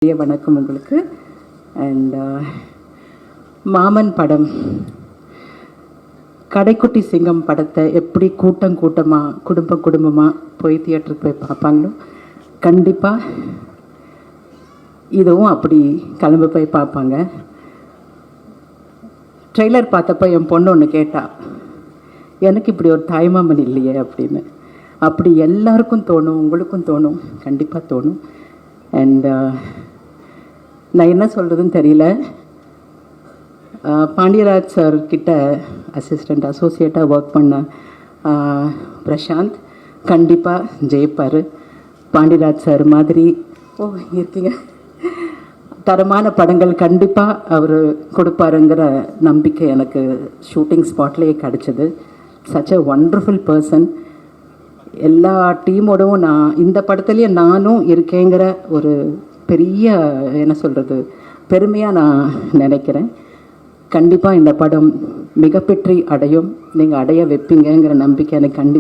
வணக்கம் உங்களுக்கு. அண்ட் மாமன் படம், கடைக்குட்டி சிங்கம் படத்தை எப்படி கூட்டமாக குடும்பமாக போய் தியேட்டருக்கு போய் பார்ப்பாங்களோ, கண்டிப்பாக இதுவும் அப்படி கிளம்பி போய் பார்ப்பாங்க. ட்ரெய்லர் பார்த்தப்போ என் பொண்ணு ஒன்று கேட்டா, எனக்கு இப்படி ஒரு தாய்மாமன் இல்லையே அப்படின்னு. அப்படி எல்லாருக்கும் தோணும், உங்களுக்கும் தோணும், கண்டிப்பாக தோணும். அண்ட் நான் என்ன சொல்கிறதுன்னு தெரியல. பாண்டியராஜ் சார் கிட்ட அசோசியேட்டாக ஒர்க் பண்ண பிரசாந்த் கண்டிப்பாக ஜெயிப்பார். பாண்டியராஜ் சார் மாதிரி இருக்கீங்க, தரமான படங்கள் கண்டிப்பாக அவர் கொடுப்பாருங்கிற நம்பிக்கை எனக்கு ஷூட்டிங் ஸ்பாட்லேயே கிடச்சிது. Such a wonderful person. எல்லா டீமோடவும் நான் இந்த படத்துலேயே நானும் இருக்கேங்கிற ஒரு பெரிய என்ன சொல்கிறது பெருமையாக நான் நினைக்கிறேன். கண்டிப்பாக இந்த படம் மிகப்பெற்றி அடையும், நீங்கள் அடைய வைப்பீங்கிற நம்பிக்கை எனக்கு கண்டிப்பாக